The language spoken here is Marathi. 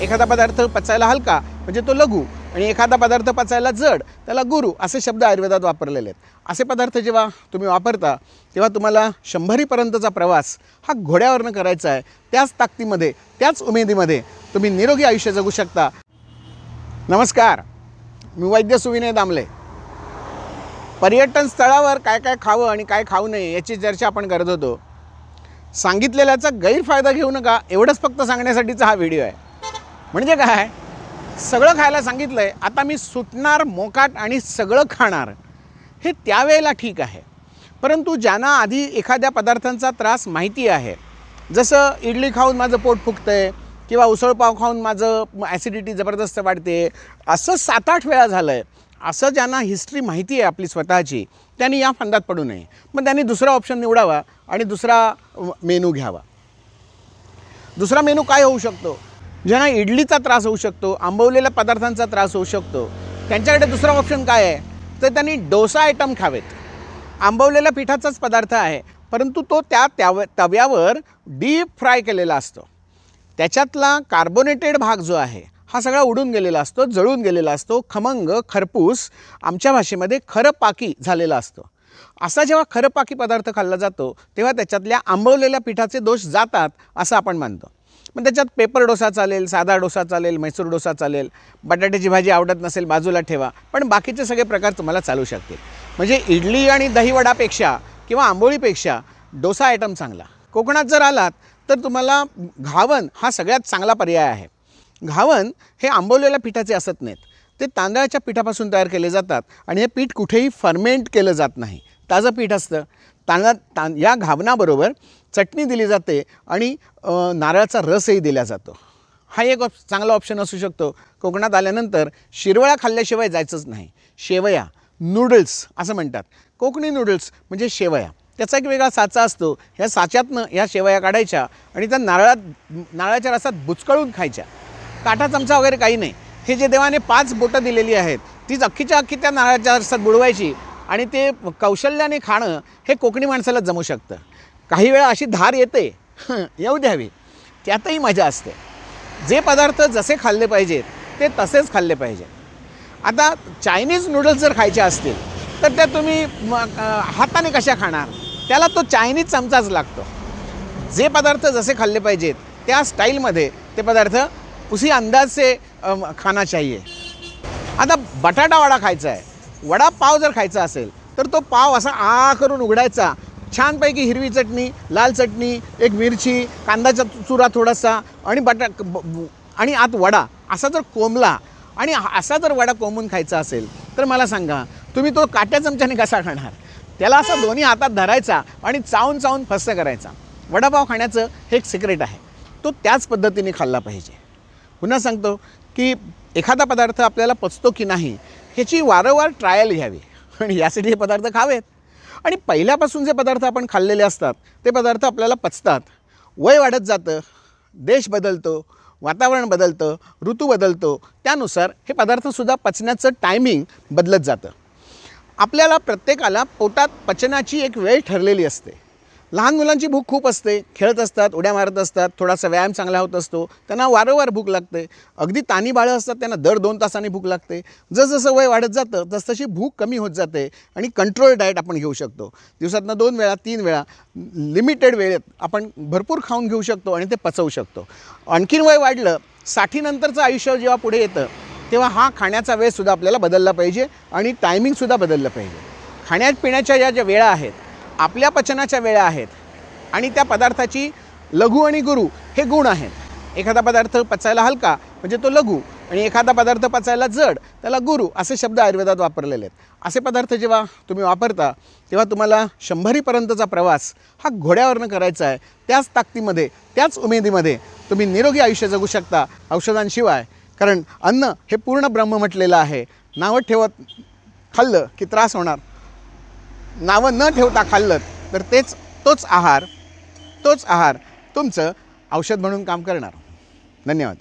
एखादा पदार्थ पचायला हलका म्हणजे तो लघु आणि एखादा पदार्थ पचायला जड त्याला गुरु असे शब्द आयुर्वेदात वापरलेले आहेत। असे पदार्थ जेव्हा तुम्ही वापरता तेव्हा तुम्हाला 100पर्यंतचा प्रवास हा घोड्यावरनं करायचा आहे। त्याच ताकदीमध्ये त्याच उमेदीमध्ये तुम्ही निरोगी आयुष्य जगू शकता। नमस्कार, मी वैद्यसुविनायदामले। पर्यटन स्थळावर काय काय खावं आणि काय खाऊ नये याची चर्चा आपण करत होतो। सांगितलेल्याचा गैरफायदा घेऊ नका एवढंच फक्त सांगण्यासाठीचा हा व्हिडिओ आहे। म्हणजे काय, सगळं खायला सांगितलं आहे, आता मी सुटणार मोकाट आणि सगळं खाणार हे त्यावेळेला ठीक आहे। परंतु ज्यांना आधी एखाद्या पदार्थांचा त्रास माहिती आहे, जसं इडली खाऊन माझं पोट फुगतं आहे किंवा उसळपाव खाऊन माझं ॲसिडिटी जबरदस्त वाढते, असं 7-8 वेळा झालं आहे, असं ज्यांना हिस्ट्री माहिती आहे आपली स्वतःची, त्यांनी या फंदात पडू नये। मग त्यांनी दुसरा ऑप्शन निवडावा आणि दुसरा मेनू घ्यावा। दुसरा मेनू काय होऊ शकतो? ज्यांना इडलीचा त्रास होऊ शकतो, आंबवलेल्या पदार्थांचा त्रास होऊ शकतो, त्यांच्याकडे दुसरा ऑप्शन काय आहे? तर त्यांनी डोसा आयटम खावेत। आंबवलेल्या पिठाचाच पदार्थ आहे, परंतु तो त्या तव्यावर डीप फ्राय केलेला असतो। त्याच्यातला कार्बोनेटेड भाग जो आहे हा सगळा उडून गेलेला असतो, जळून गेलेला असतो, खमंग खरपूस आमच्या भाषेमध्ये खरपाकी झालेला असतो। असा जेव्हा खरपाकी पदार्थ खाल्ला जातो तेव्हा त्याच्यातल्या आंबवलेल्या पिठाचे दोष जातात असं आपण मानतो। मग त्याच्यात पेपर डोसा चालेल, साधा डोसा चालेल, मैसूर डोसा चालेल, बटाट्याची भाजी आवडत नसेल बाजूला ठेवा, पण बाकीचे सगळे प्रकार तुम्हाला चालू शकतील। म्हणजे इडली आणि दहीवडापेक्षा किंवा आंबोळीपेक्षा डोसा आयटम चांगला। कोकणात जर आलात तर तुम्हाला घावन हा सगळ्यात चांगला पर्याय आहे। घावन हे आंबवलेल्या पिठाचे असत नाहीत, ते तांदळाच्या पिठापासून तयार केले जातात आणि हे पीठ कुठेही फर्मेंट केलं जात नाही, ताजं पीठ असतं। या घावनाबरोबर चटणी दिली जाते आणि नारळाचा रसही दिला जातो। हा एक चांगला ऑप्शन असू शकतो। कोकणात आल्यानंतर शिरवळा खाल्ल्याशिवाय जायचंच नाही। शेवया, नूडल्स असं म्हणतात, कोकणी नूडल्स म्हणजे शेवया। त्याचा एक वेगळा साचा असतो, ह्या साच्यातनं ह्या शेवया काढायच्या आणि त्या नारळाच्या रसात बुचकळून खायच्या। काटा चमचा वगैरे काही नाही, हे जे देवाने 5 बोटं दिलेली आहेत तीच अख्खीच्या अख्खी त्या नारळाच्या रसात बुडवायची आणि ते कौशल्याने खाणं हे कोकणी माणसाला जमू शकतं। काही वेळा अशी धार येते, येऊ द्यावी, त्यातही मजा असते। जे पदार्थ जसे खाल्ले पाहिजेत ते तसेच खाल्ले पाहिजेत। आता चायनीज नूडल्स जर खायचे असतील तर त्या तुम्ही हाताने कशा खाणार? त्याला तो चायनीज चमचाच लागतो। जे पदार्थ जसे खाल्ले पाहिजेत त्या स्टाईलमध्ये ते पदार्थ उसी अंदाज से खाना चाहिए। आता बटाटा वडा खायचा आहे, वडापाव जर खायचा असेल तर तो पाव असा करून उघडायचा, छानपैकी हिरवी चटणी, लाल चटणी, एक मिरची, कांद्याचा चुरा थोडासा आणि आत वडा असा जर कोंबला आणि असा जर वडा कोंबून खायचा असेल तर मला सांगा तुम्ही तो काट्या चमच्याने कसा खाणार? त्याला असा दोन्ही हातात धरायचा आणि चावून चावून फस्त करायचा। वडापाव खाण्याचं हे एक सिक्रेट आहे, तो त्याच पद्धतीने खाल्ला पाहिजे। पुन्हा सांगतो की एखादा पदार्थ आपल्याला पचतो की नाही ह्याची वारंवार ट्रायल घ्यावी आणि यासाठी हे पदार्थ खावेत। आणि पहिल्यापासून जे पदार्थ आपण खाल्लेले असतात ते पदार्थ आपल्याला पचतात। वय वाढत जातं, देश बदलतो, वातावरण बदलतं, ऋतू बदलतो, त्यानुसार हे पदार्थसुद्धा पचण्याचं टायमिंग बदलत जातं। आपल्याला प्रत्येकाला पोटात पचनाची एक वेळ ठरलेली असते। लहान मुलांची भूक खूप असते, खेळत असतात, उड्या मारत असतात, थोडासा व्यायाम चांगला होत असतो, त्यांना वारंवार भूक लागते। अगदी तानी बाळं असतात, त्यांना दर 2 तासांनी भूक लागते। जसजसं वय वाढत जातं तसतशी भूक कमी होत जाते आणि कंट्रोल डाएट आपण घेऊ शकतो। दिवसातनं 2 वेळा 3 वेळा लिमिटेड वेळेत आपण भरपूर खाऊन घेऊ शकतो आणि ते पचवू शकतो। आणखीन वय वाढलं, 60 नंतरचं आयुष्य जेव्हा पुढे येतं तेव्हा हा खाण्याचा वेळसुद्धा आपल्याला बदलला पाहिजे आणि टायमिंगसुद्धा बदललं पाहिजे। खाण्यापिण्याच्या ज्या वेळा आहेत आपल्या पचनाच्या वेळा आहेत आणि त्या पदार्थाची लघु आणि गुरु हे गुण आहेत। एखादा पदार्थ पचायला हलका म्हणजे तो लघु आणि एखादा पदार्थ पचायला जड त्याला गुरु असे शब्द आयुर्वेदात वापरलेले आहेत। असे पदार्थ जेव्हा तुम्ही वापरता तेव्हा तुम्हाला 100पर्यंतचा प्रवास हा घोड्यावरनं करायचा आहे। त्याच ताकदीमध्ये त्याच उमेदीमध्ये तुम्ही निरोगी आयुष्य जगू शकता औषधांशिवाय। कारण अन्न हे पूर्ण ब्रह्म म्हटलेलं आहे। नावं ठेवत खाल्लं की त्रास होणार, नावं न ठेवता खाल्लं तर तोच आहार तुमचं औषध म्हणून काम करणार। धन्यवाद।